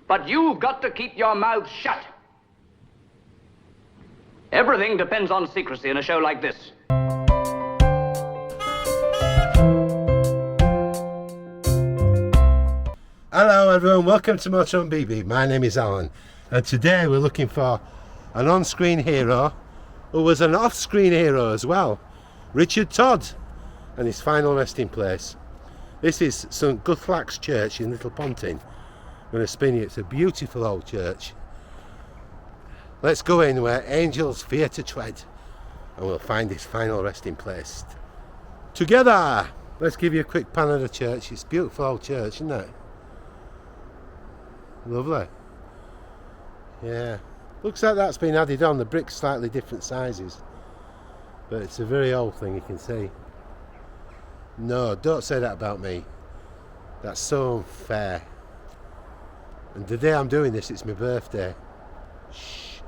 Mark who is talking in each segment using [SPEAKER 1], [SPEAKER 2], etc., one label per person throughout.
[SPEAKER 1] But you've got to keep your mouth shut. Everything depends on secrecy in a show like this.
[SPEAKER 2] Hello everyone, welcome to MotorHome BB. My name is Alan, and today we're looking for an on-screen hero who was an off-screen hero as well, Richard Todd, and his final resting place. This is St Guthlac's Church in Little Ponting. I'm going to spin you. It's a beautiful old church. Let's go in where angels fear to tread, and we'll find his final resting place together. Let's give you a quick pan of the church. It's a beautiful old church, isn't it? Lovely. Yeah, looks like that's been added on. The bricks slightly different sizes, but it's a very old thing, you can see. No, don't say that about me. That's so unfair. And the day I'm doing this, it's my birthday. Shh.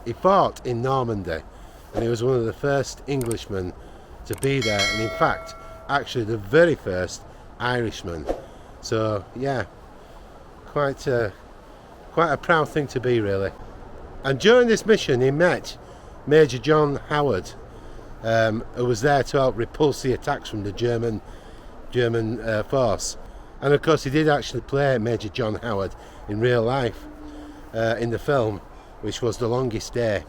[SPEAKER 2] He fought in Normandy, and he was one of the first Englishmen to be there, and in fact actually the very first Irishman. So yeah, quite a proud thing to be, really. And during this mission he met Major John Howard, who was there to help repulse the attacks from the German force. And of course he did actually play Major John Howard in real life in the film, which was The Longest Day.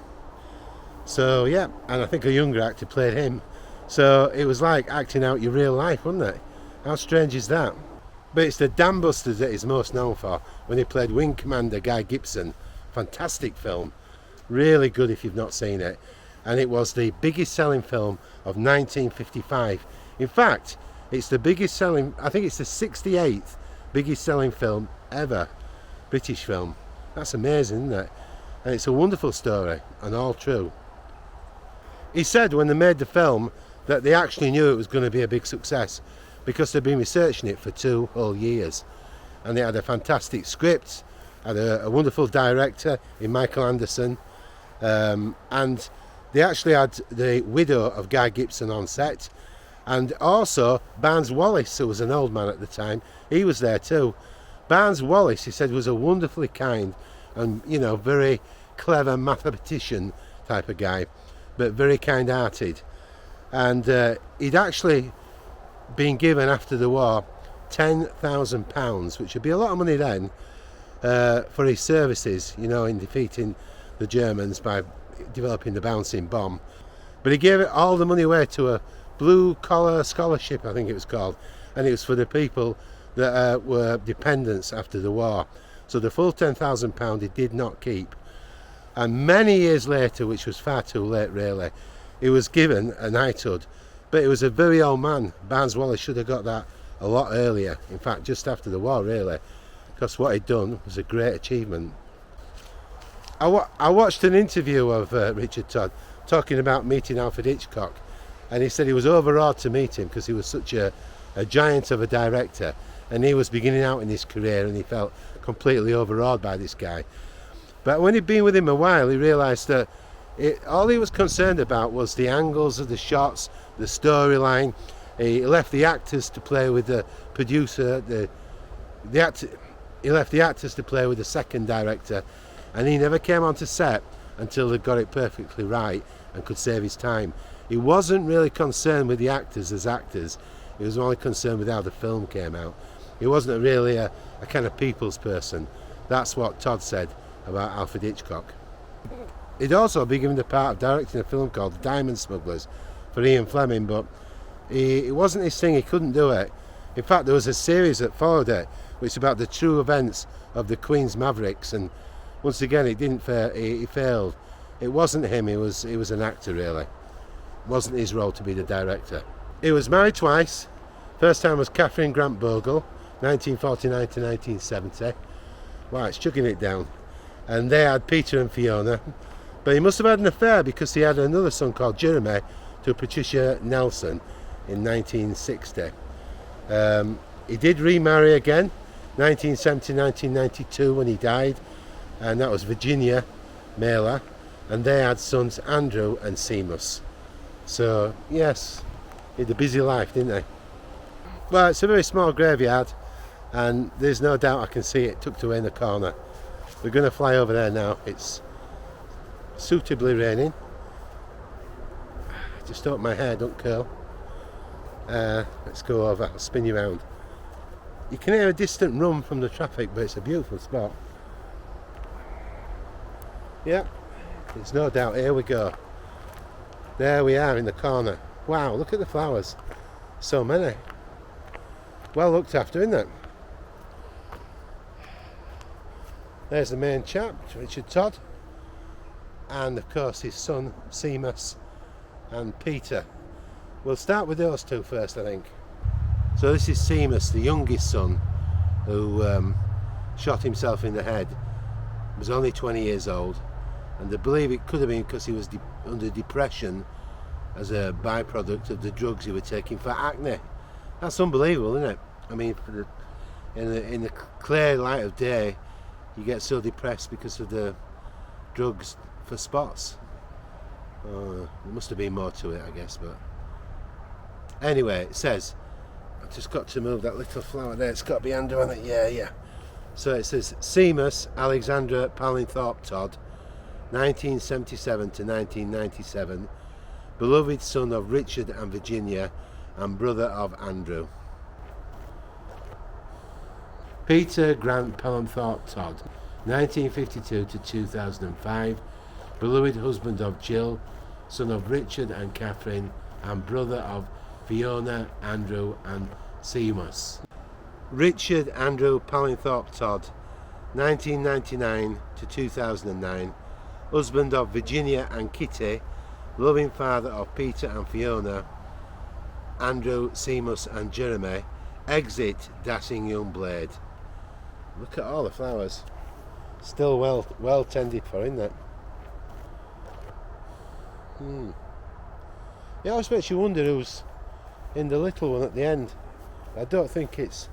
[SPEAKER 2] So yeah, and I think a younger actor played him, so it was like acting out your real life, wasn't it? How strange is that? But it's the Dambusters that he's most known for, when he played Wing Commander Guy Gibson. Fantastic film, really good if you've not seen it. And it was the biggest selling film of 1955. In fact, it's the biggest selling, I think it's the 68th biggest selling film ever, British film. That's amazing, isn't it? And it's a wonderful story, and all true. He said when they made the film that they actually knew it was going to be a big success, because they'd been researching it for 2 whole years, and they had a fantastic script, had a wonderful director in Michael Anderson, and they actually had the widow of Guy Gibson on set, and also Barnes Wallis, who was an old man at the time. He was there too. Barnes Wallis, he said, was a wonderfully kind and, you know, very clever mathematician type of guy, but very kind-hearted. And he'd actually been given after the war £10,000, which would be a lot of money then, for his services, you know, in defeating the Germans by developing the bouncing bomb. But he gave it all the money away to a blue collar scholarship, I think it was called, and it was for the people that were dependents after the war. So the full £10,000 he did not keep. And many years later, which was far too late really, he was given a knighthood. But it was a very old man. Barnes Wallis should have got that a lot earlier, in fact just after the war really, because what he'd done was a great achievement. I watched an interview of Richard Todd talking about meeting Alfred Hitchcock, and he said he was overawed to meet him because he was such a giant of a director, and he was beginning out in his career, and he felt completely overawed by this guy. But when he'd been with him a while, he realised that all he was concerned about was the angles of the shots, the storyline. He left the actors to play with the producer, he left the actors to play with the second director, and he never came onto set until they got it perfectly right and could save his time. He wasn't really concerned with the actors as actors, he was only concerned with how the film came out. He wasn't really a kind of people's person. That's what Todd said about Alfred Hitchcock. He'd also been given the part of directing a film called Diamond Smugglers for Ian Fleming, but it wasn't his thing, he couldn't do it. In fact, there was a series that followed it, which is about the true events of the Queen's Mavericks, and once again it didn't he failed. It wasn't him, he was an actor really. It wasn't his role to be the director. He was married twice. First time was Catherine Grant Bogle, 1949 to 1970. Wow, it's chugging it down. And they had Peter and Fiona. But he must have had an affair, because he had another son called Jeremy to Patricia Nelson in 1960. He did remarry again, 1970-1992 when he died, and that was Virginia Mailer, and they had sons Andrew and Seamus. So yes, he had a busy life, didn't they? Well, it's a very small graveyard. and there's no doubt I can see it tucked away in the corner. We're going to fly over there now. It's suitably raining. Just hope my hair don't curl. Let's go over, I'll spin you around. You can hear a distant rum from the traffic, but it's a beautiful spot. Yep, there's no doubt. Here we go. There we are in the corner. Wow, look at the flowers. So many. Well looked after, isn't it? There's the main chap, Richard Todd, and of course his son Seamus and Peter. We'll start with those two first, I think. So this is Seamus, the youngest son, who shot himself in the head. He was only 20 years old, and they believe it could have been because he was under depression as a byproduct of the drugs he was taking for acne. That's unbelievable, isn't it? I mean, in the clear light of day, you get so depressed because of the drugs for spots. There must have been more to it, I guess, but anyway, it says, I've just got to move that little flower there, it's got to be under on it, yeah. So it says, Seamus Alexander Pallinthorpe Todd, 1977 to 1997, beloved son of Richard and Virginia, and brother of Andrew. Peter Grant Pallinthorpe Todd, 1952 to 2005, beloved husband of Jill, son of Richard and Catherine, and brother of Fiona, Andrew, and Seamus. Richard Andrew Pallinthorpe Todd, 1999 to 2009, husband of Virginia and Kitty, loving father of Peter and Fiona, Andrew, Seamus, and Jeremy. Exit dashing young blade. Look at all the flowers. Still well tended for, isn't it? It always makes you wonder who's in the little one at the end. I don't think it's...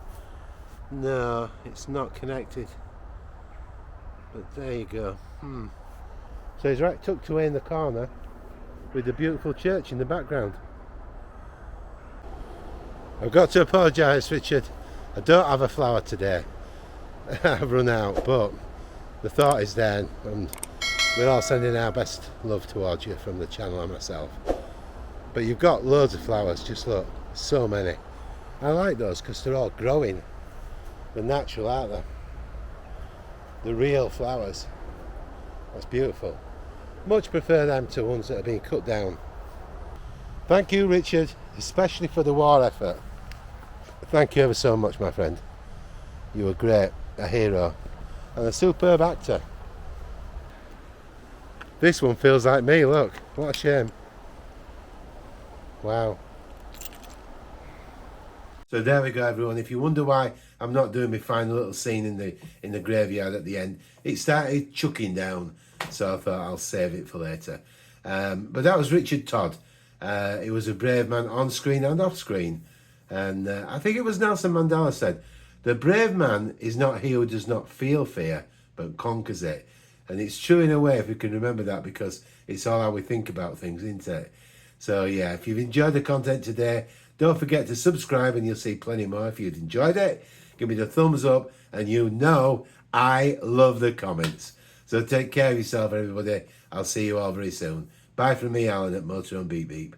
[SPEAKER 2] No, it's not connected. But there you go. So he's right tucked away in the corner with the beautiful church in the background. I've got to apologise, Richard. I don't have a flower today. I've run out, but the thought is there, and we're all sending our best love towards you from the channel and myself. But you've got loads of flowers, just look, so many. I like those because they're all growing. They're natural, aren't they? The real flowers. That's beautiful. Much prefer them to ones that are being cut down. Thank you, Richard, especially for the war effort. Thank you ever so much, my friend. You were great, a hero, and a superb actor. This one feels like me, look, what a shame. Wow. So there we go, everyone. If you wonder why I'm not doing my final little scene in the graveyard at the end, it started chucking down, so I thought I'll save it for later. But that was Richard Todd. He was a brave man on screen and off screen, and I think it was Nelson Mandela said, "The brave man is not he who does not feel fear, but conquers it." And it's true in a way, if we can remember that, because it's all how we think about things, isn't it? So yeah, if you've enjoyed the content today, don't forget to subscribe and you'll see plenty more. If you've enjoyed it, give me the thumbs up, and you know I love the comments. So take care of yourself, everybody. I'll see you all very soon. Bye from me, Alan, at MotorHome Beep Beep.